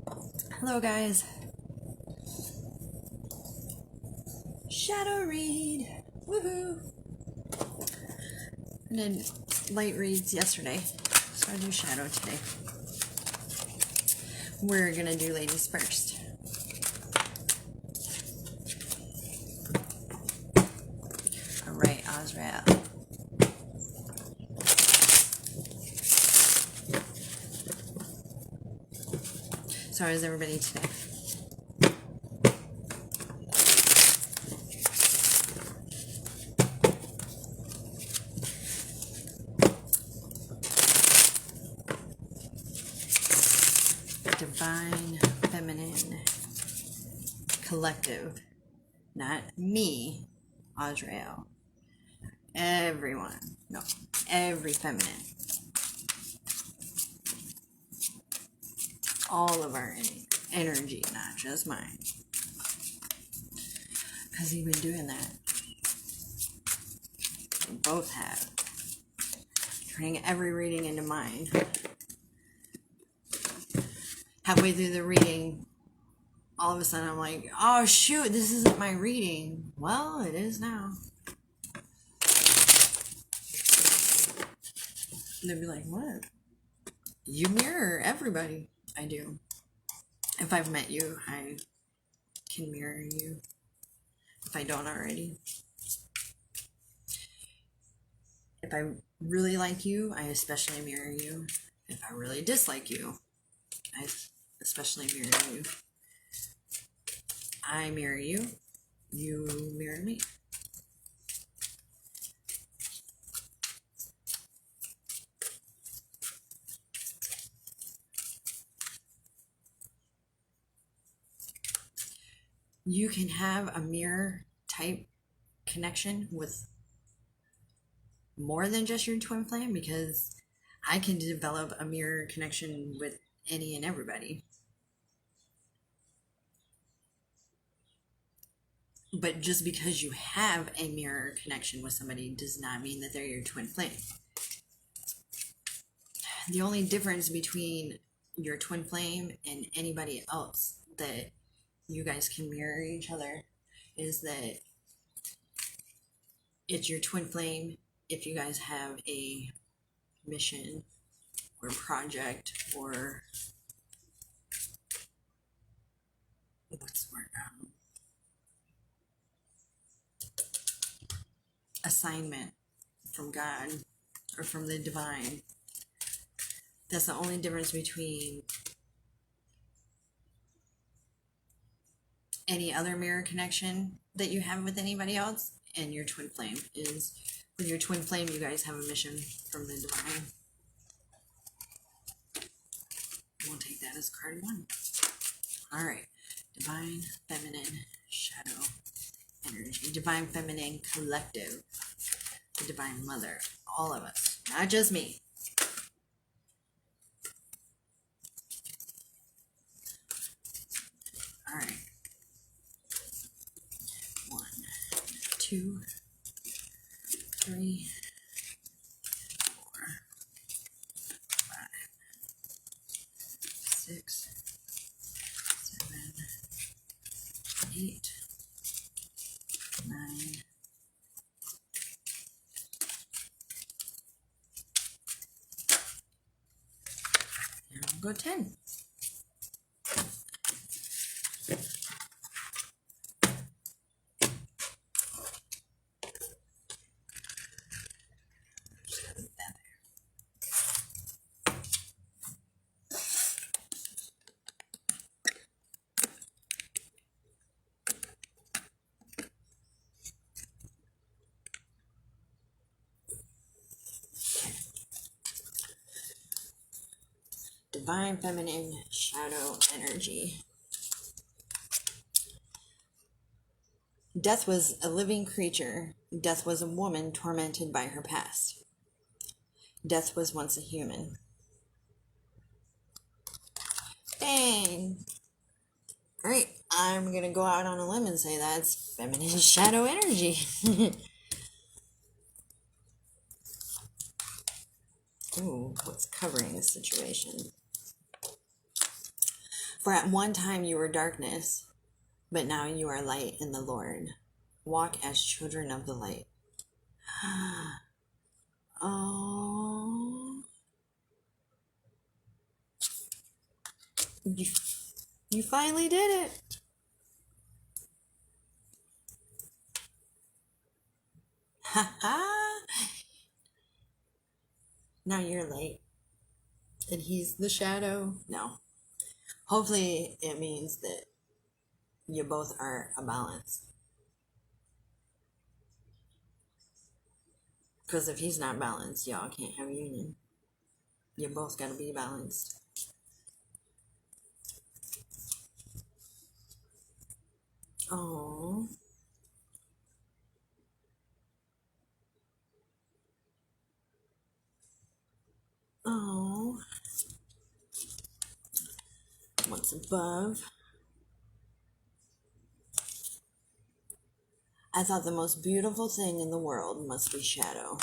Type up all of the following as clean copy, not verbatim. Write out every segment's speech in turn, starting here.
Hello guys. Shadow read. Woohoo. I did light reads yesterday, so I do shadow today. We're gonna do ladies first. Alright, Azrael. So how is everybody today? Divine Feminine Collective. Not me, Azrael. Everyone. No, every feminine. All of our energy, not just mine. Because you've been doing that. We both have. Turning every reading into mine. Halfway through the reading, all of a sudden I'm like, oh shoot, this isn't my reading. Well, it is now. They'd be like, what? You mirror everybody. I do. If I've met you, I can mirror you. If I don't already. If I really like you, I especially mirror you. If I really dislike you, I especially mirror you. I mirror you. You mirror me. You can have a mirror type connection with more than just your twin flame, because I can develop a mirror connection with any and everybody. But just because you have a mirror connection with somebody does not mean that they're your twin flame. The only difference between your twin flame and anybody else that you guys can mirror each other is that it's your twin flame if you guys have a mission or project or what's the word? Assignment from God or from the divine. That's the only difference between any other mirror connection that you have with anybody else and your twin flame is with your twin flame, you guys have a mission from the divine. We'll take that as card one. All right. Divine Feminine Shadow Energy. Divine Feminine Collective. The Divine Mother. All of us. Not just me. All right. 1, 2, 3, 4, 5, 6, 7, 8, 9. And we'll go 10. Divine Feminine Shadow Energy. Death was a living creature. Death was a woman tormented by her past. Death was once a human. Dang. Alright, I'm gonna go out on a limb and say that's feminine shadow energy. Ooh, what's covering this situation? For at one time you were darkness, but now you are light in the Lord. Walk as children of the light. Oh, you finally did it. Ha ha. Now you're light. And he's the shadow. No. Hopefully it means that you both are a balance. Because if he's not balanced, y'all can't have a union. You both got to be balanced. Oh. Oh. What's above? I thought the most beautiful thing in the world must be shadow.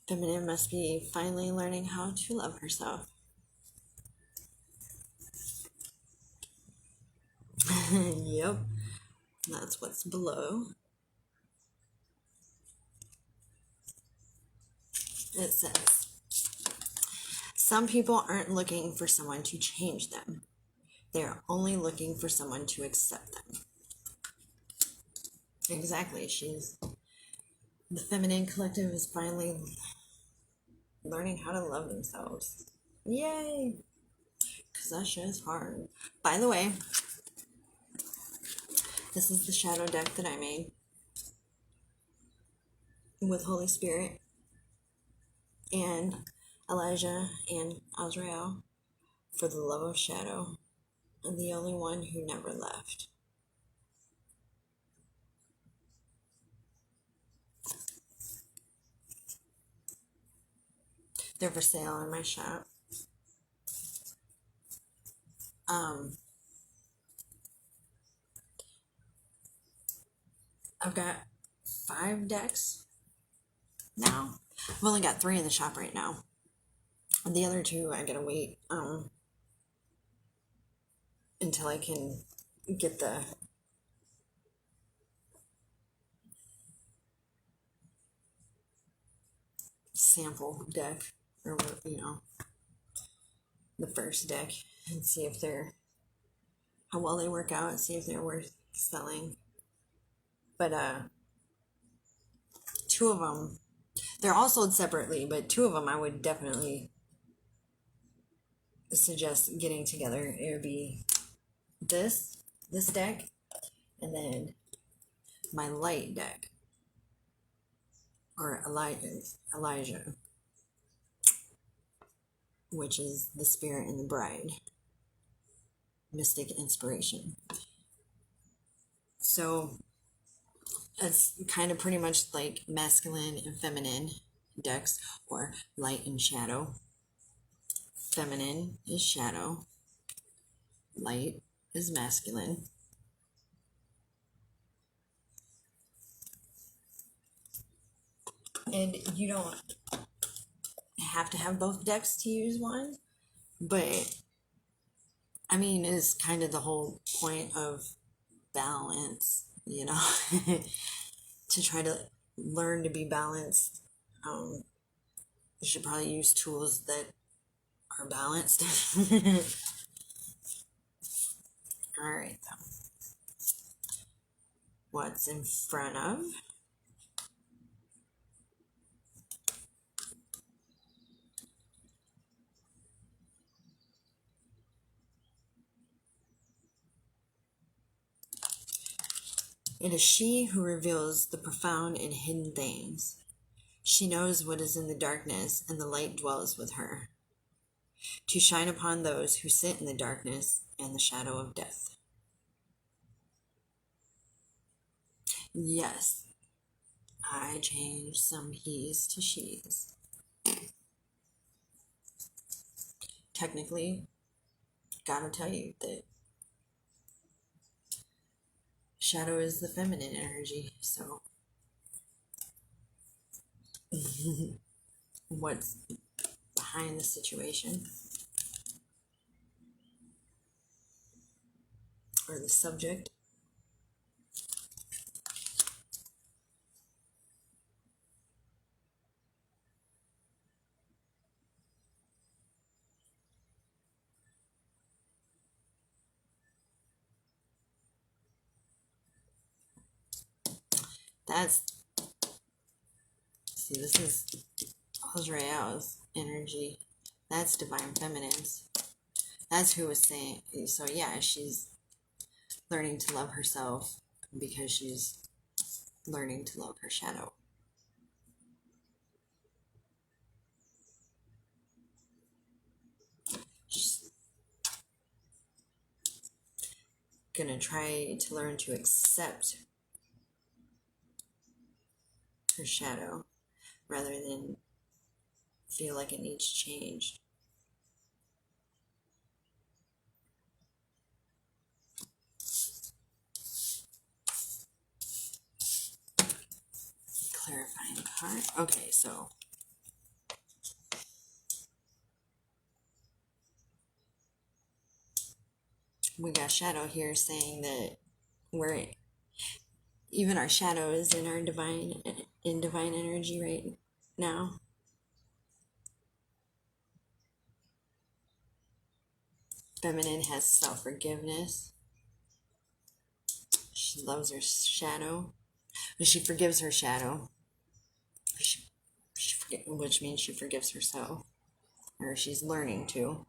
Feminine must be finally learning how to love herself. Yep, that's what's below. It says, some people aren't looking for someone to change them. They're only looking for someone to accept them. Exactly. The feminine collective is finally learning how to love themselves. Yay! Because that shit is hard. By the way, this is the shadow deck that I made with Holy Spirit and Elijah and Azrael for the love of shadow, and the only one who never left. They're for sale in my shop. I've got 5 decks now. I've only got 3 in the shop right now. And the other 2 I gotta wait until I can get the sample deck, or the first deck, and see if how well they work out, and see if they're worth selling. But 2 of them, they're all sold separately, but 2 of them I would definitely suggest getting together. It would be this deck, and then my light deck, or Elijah, which is the Spirit and the Bride, Mystic Inspiration. So it's kind of pretty much like masculine and feminine decks, or light and shadow. Feminine is shadow, light is masculine. And you don't have to have both decks to use one, but I mean, it's kind of the whole point of balance, to try to learn to be balanced. You should probably use tools that are balanced. All right, then. What's in front of? It is she who reveals the profound and hidden things. She knows what is in the darkness, and the light dwells with her, to shine upon those who sit in the darkness and the shadow of death. Yes, I changed some he's to she's. Technically, gotta tell you that shadow is the feminine energy. So, what's behind the situation or the subject? That's, see, this is Azrael's energy. That's divine feminine's. That's who was saying. So yeah, she's learning to love herself because she's learning to love her shadow. She's gonna try to learn to accept her shadow rather than feel like it needs change. Clarifying card. Okay, so we got shadow here saying that we're, even our shadow is in our divine energy right now. Feminine has self-forgiveness. She loves her shadow. She forgives her shadow. Which means she forgives herself. Or she's learning to.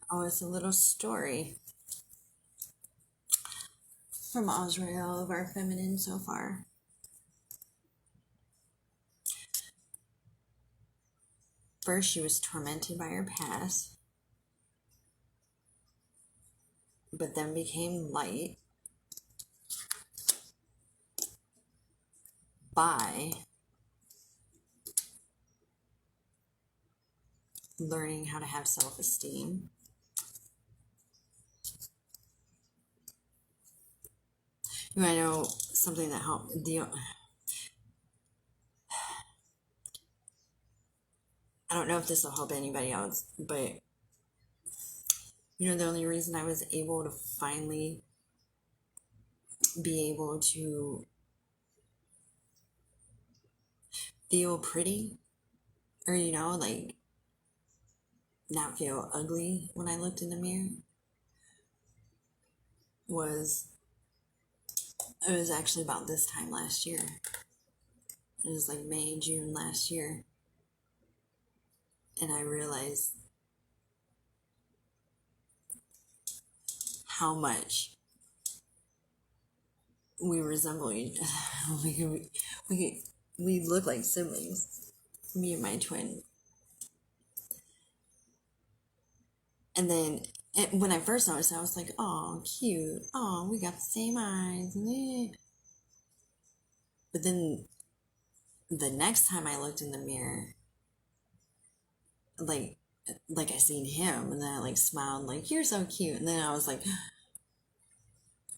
Oh, it's a little story from Azrael of our feminine so far. First, she was tormented by her past, but then became light by learning how to have self-esteem. You want to know something that helped? I don't know if this will help anybody else, but the only reason I was able to finally be able to feel pretty, or like not feel ugly when I looked in the mirror, was it was actually about this time last year. It was like May, June last year. And I realized how much we resemble each other. We look like siblings, me and my twin. And then when I first noticed, I was like, oh, cute. Oh, we got the same eyes. But then the next time I looked in the mirror, like I seen him, and then I smiled like, you're so cute. And then I was like, did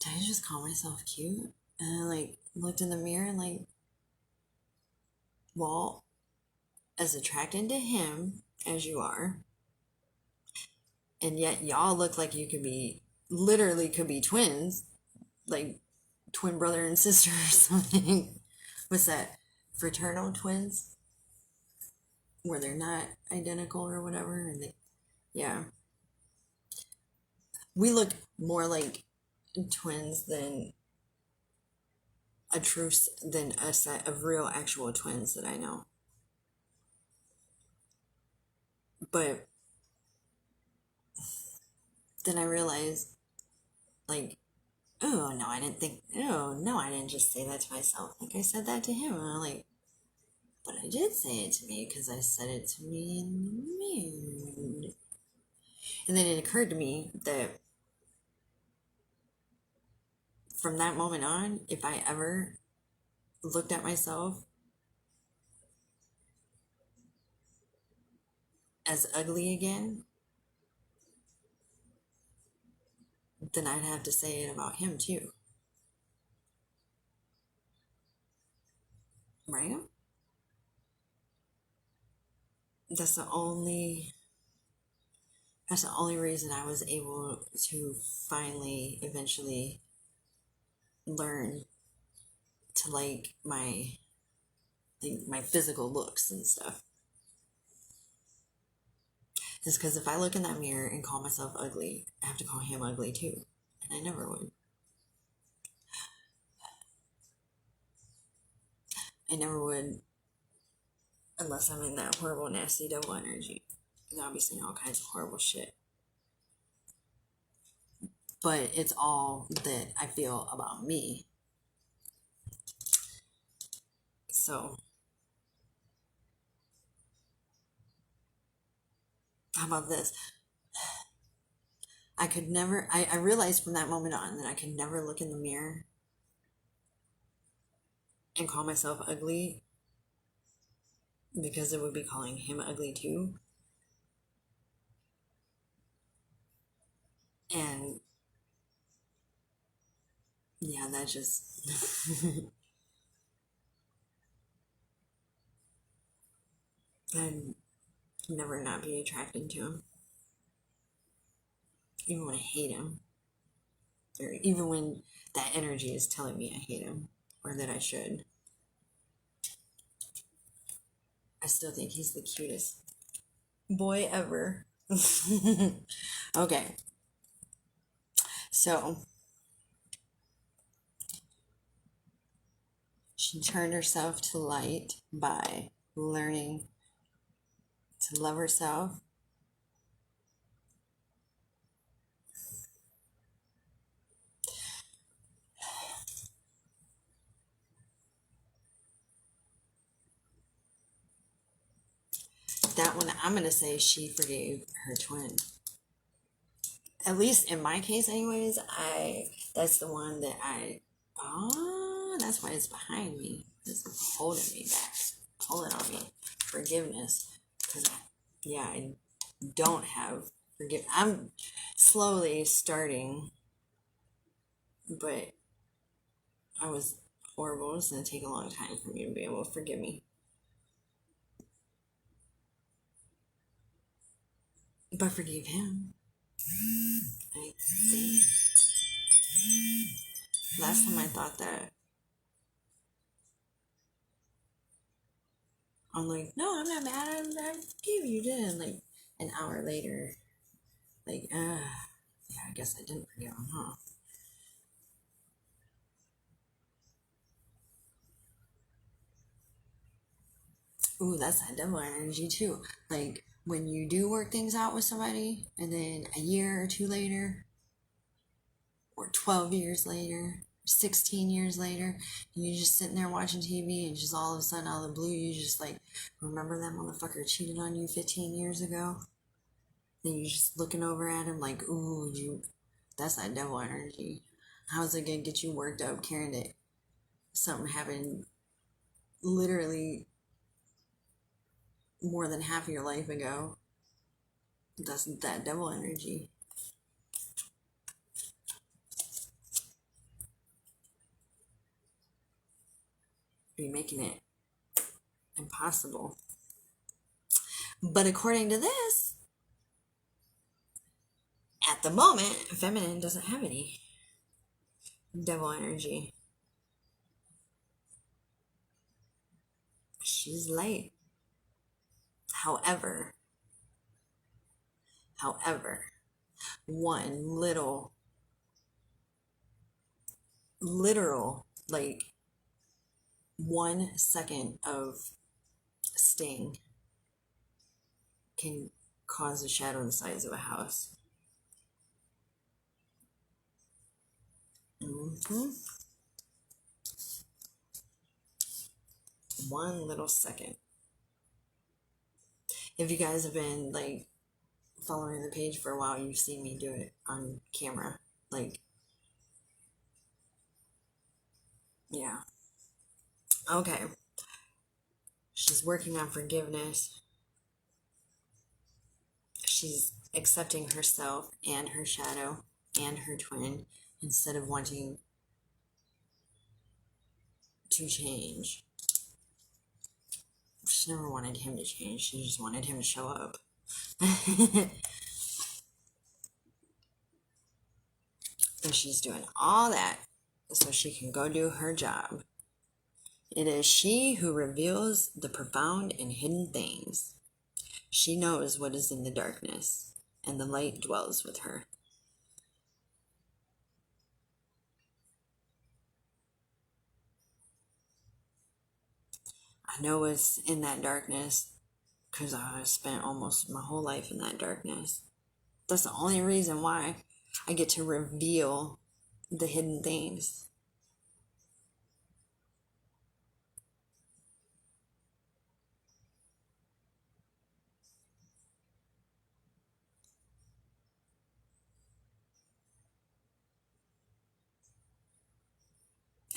I just call myself cute? And I looked in the mirror and well, as attracted to him as you are, and yet y'all look like you could be, literally could be twins, like twin brother and sister or something. What's that? Fraternal twins? Where they're not identical or whatever. And yeah. We look more like twins than than a set of real actual twins that I know. But then I realized Like, oh no, I didn't think, oh no, I didn't just say that to myself. Like, I said that to him. And I'm like, but I did say it to me because I said it to me in the mood. And then it occurred to me that from that moment on, if I ever looked at myself as ugly again, then I'd have to say it about him too. Right? That's the only that's the only reason I was able to finally eventually learn to like my physical looks and stuff. Is because if I look in that mirror and call myself ugly, I have to call him ugly too. And I never would. I never would unless I'm in that horrible, nasty double energy. And I'll be saying all kinds of horrible shit. But it's all that I feel about me. So, how about this? I realized from that moment on that I could never look in the mirror and call myself ugly because it would be calling him ugly too. And yeah, that just I'd never not be attracted to him, even when I hate him, or even when that energy is telling me I hate him or that I should. I still think he's the cutest boy ever. Okay, so she turned herself to light by learning to love herself. That one, I'm going to say she forgave her twin. At least in my case, anyways, that's the one that that's why it's behind me. It's holding me back, pulling on me. Forgiveness. Because, I don't have I'm slowly starting, but I was horrible. It's going to take a long time for me to be able to forgive me. But forgive him. I think. Last time I thought that, I'm like, no, I'm not mad. I forgive you, then. Like, an hour later, like, yeah, I guess I didn't forgive him, huh? Ooh, that's that devil energy, too. Like, when you do work things out with somebody, and then a year or two later, or 12 years later, 16 years later, and you're just sitting there watching TV, and just all of a sudden, out of the blue, you just like, remember that motherfucker cheated on you 15 years ago? Then you're just looking over at him like, ooh, that's that devil energy. How's it gonna get you worked up, caring that something happened literally more than half of your life ago? That's that devil energy. Be making it impossible. But according to this, at the moment, feminine doesn't have any devil energy. She's light. However, one literal, like 1 second of sting can cause a shadow the size of a house. Mm-hmm. One little second. If you guys have been like following the page for a while, you've seen me do it on camera. Like, yeah. Okay. She's working on forgiveness. She's accepting herself and her shadow and her twin instead of wanting to change. She never wanted him to change. She just wanted him to show up. And she's doing all that so she can go do her job. It is she who reveals the profound and hidden things. She knows what is in the darkness, and the light dwells with her. I know what's in that darkness because I spent almost my whole life in that darkness. That's the only reason why I get to reveal the hidden things.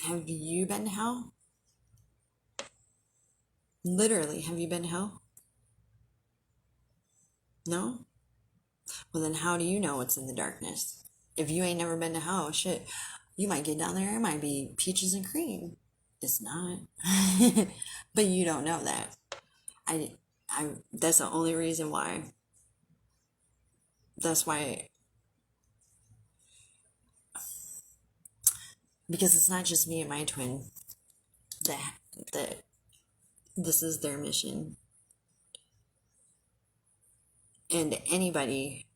Have you been to hell? Literally, have you been to hell? No? Well, then how do you know what's in the darkness? If you ain't never been to hell, shit, you might get down there, it might be peaches and cream. It's not. But you don't know that. That's the only reason why. That's why, because it's not just me and my twin that this is their mission. And anybody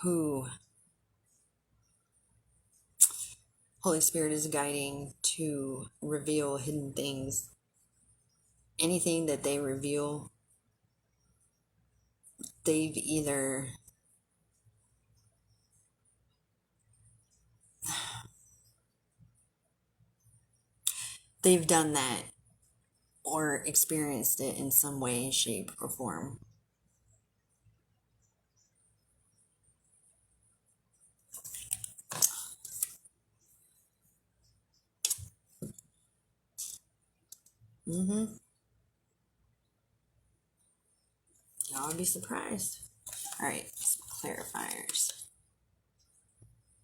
who Holy Spirit is guiding to reveal hidden things, anything that they reveal, they've either they've done that or experienced it in some way, shape, or form. Mm-hmm. Y'all would be surprised. All right, some clarifiers.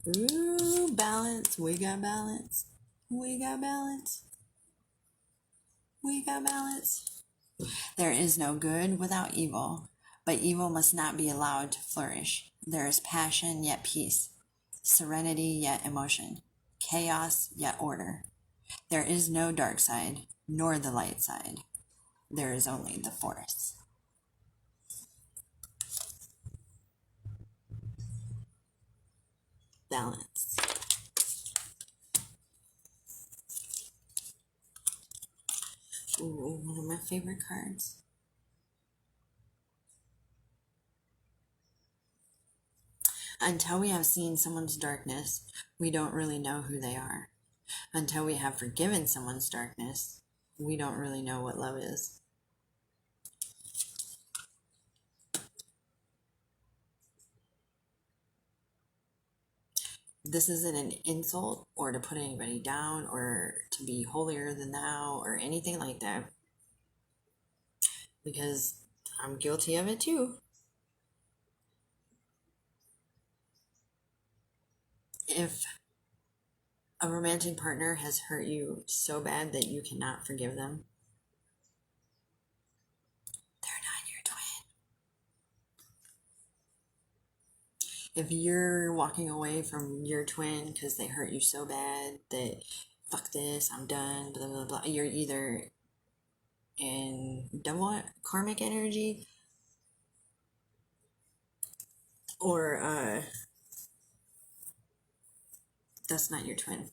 Ooh, balance. We got balance. We got balance. We got balance. There is no good without evil, but evil must not be allowed to flourish. There is passion yet peace, serenity yet emotion, chaos yet order. There is no dark side, nor the light side. There is only the forest. Balance. Ooh, one of my favorite cards. Until we have seen someone's darkness, we don't really know who they are. Until we have forgiven someone's darkness, we don't really know what love is. This isn't an insult or to put anybody down or to be holier than thou or anything like that, because I'm guilty of it too. If a romantic partner has hurt you so bad that you cannot forgive them, they're not your twin. If you're walking away from your twin because they hurt you so bad that fuck this, I'm done, blah, blah, blah, you're either in double karmic energy or that's not your twin.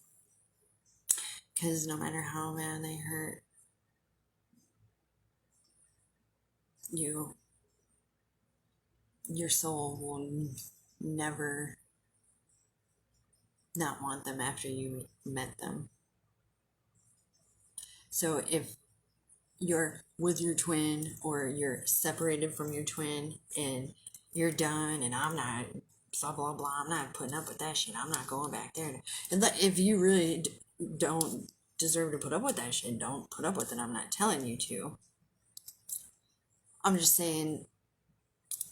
Because no matter how bad they hurt you, your soul will never not want them after you met them. So if you're with your twin or you're separated from your twin and you're done and I'm not blah blah blah, I'm not putting up with that shit, I'm not going back there. And if you really don't deserve to put up with that shit, don't put up with it. I'm not telling you to. I'm just saying,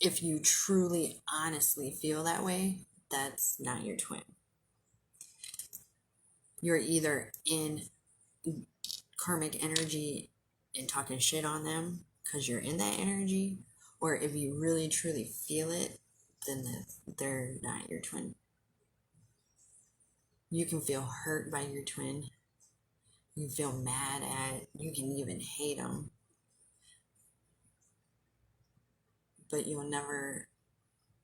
if you truly honestly feel that way, that's not your twin. You're either in karmic energy and talking shit on them because you're in that energy, or if you really truly feel it, then they're not your twin. You can feel hurt by your twin. You feel mad at, you can even hate them, but you'll never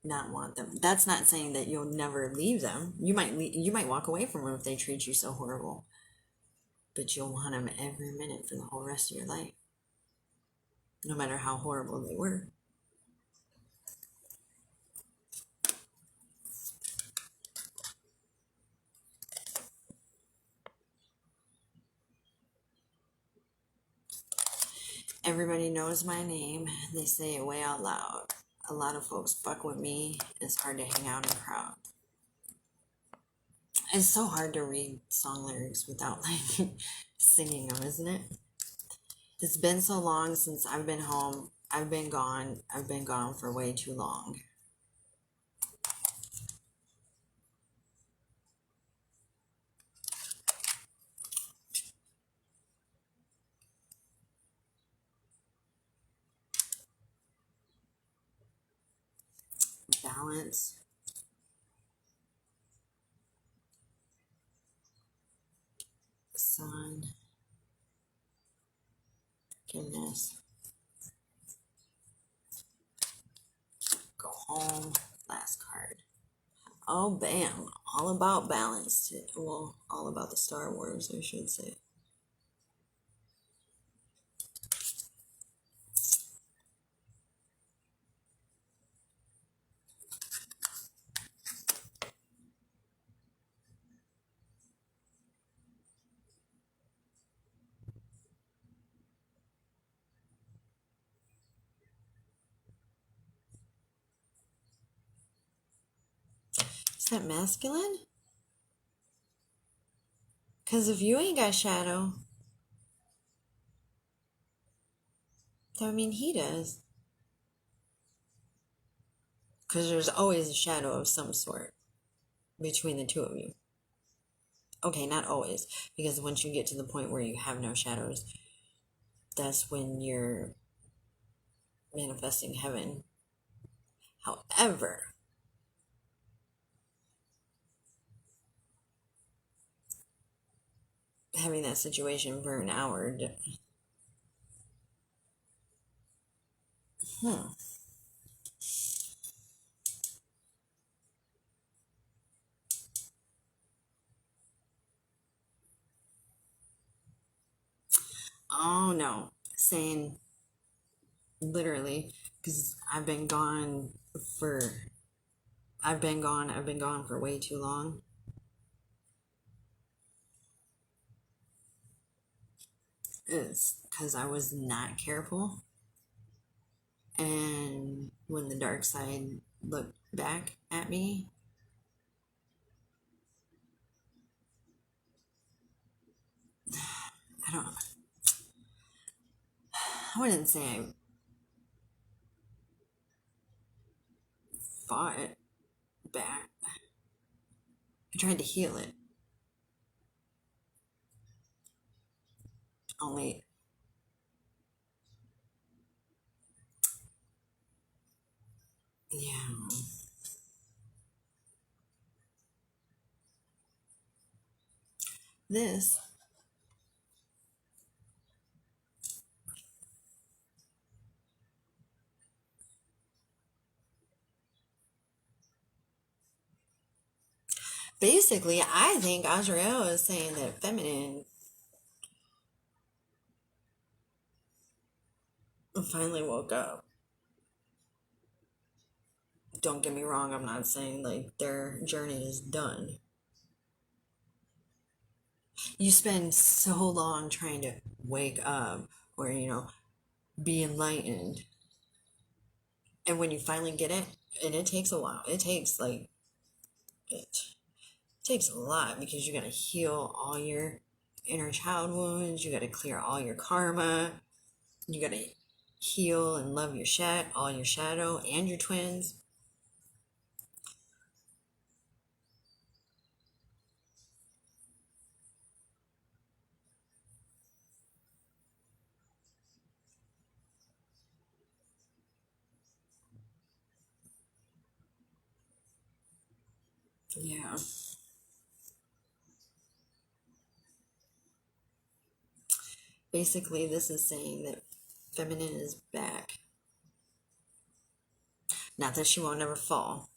not want them. That's not saying that you'll never leave them. You might walk away from them if they treat you so horrible, but you'll want them every minute for the whole rest of your life, no matter how horrible they were. Everybody knows my name. They say it way out loud. A lot of folks fuck with me. It's hard to hang out in crowd. It's so hard to read song lyrics without like singing them, isn't it? It's been so long since I've been home. I've been gone. I've been gone for way too long. Balance. Sun. Forgiveness. Go home. Last card. Oh, bam. All about balance. Well, all about the Star Wars, I should say. Is that masculine? Because if you ain't got shadow, that mean he does. Because there's always a shadow of some sort between the two of you. Okay, not always. Because once you get to the point where you have no shadows, that's when you're manifesting heaven. However, having that situation for an hour. Oh no. Saying literally, because I've been gone for way too long. It's because I was not careful. And when the dark side looked back at me, I wouldn't say I fought it back. I tried to heal it. Only, yeah. This basically, I think Azrael is saying that feminine finally woke up. Don't get me wrong, I'm not saying like their journey is done. You spend so long trying to wake up or, be enlightened. And when you finally get it, and it takes a while, it takes a lot because you got to heal all your inner child wounds, you got to clear all your karma, you got to heal and love all your shadow and your twins. Yeah. Basically, this is saying that feminine is back. Not that she won't never fall,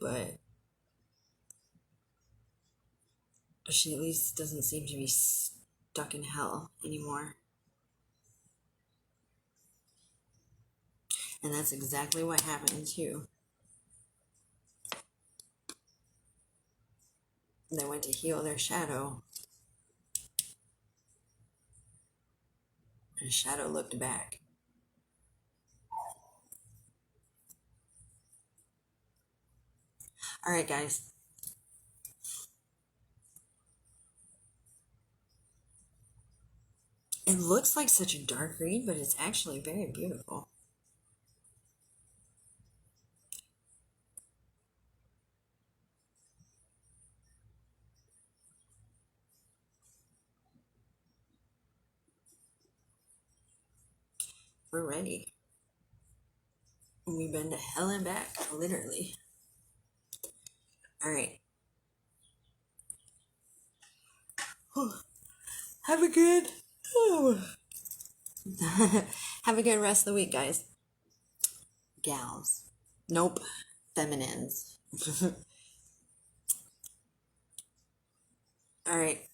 but she at least doesn't seem to be stuck in hell anymore. And that's exactly what happened too. They went to heal their shadow, and shadow looked back. All right, guys. It looks like such a dark read, but it's actually very beautiful. We're ready. We've been to hell and back, literally. All right. Have a good. Have a good rest of the week, guys. Gals. Nope. Feminines. All right.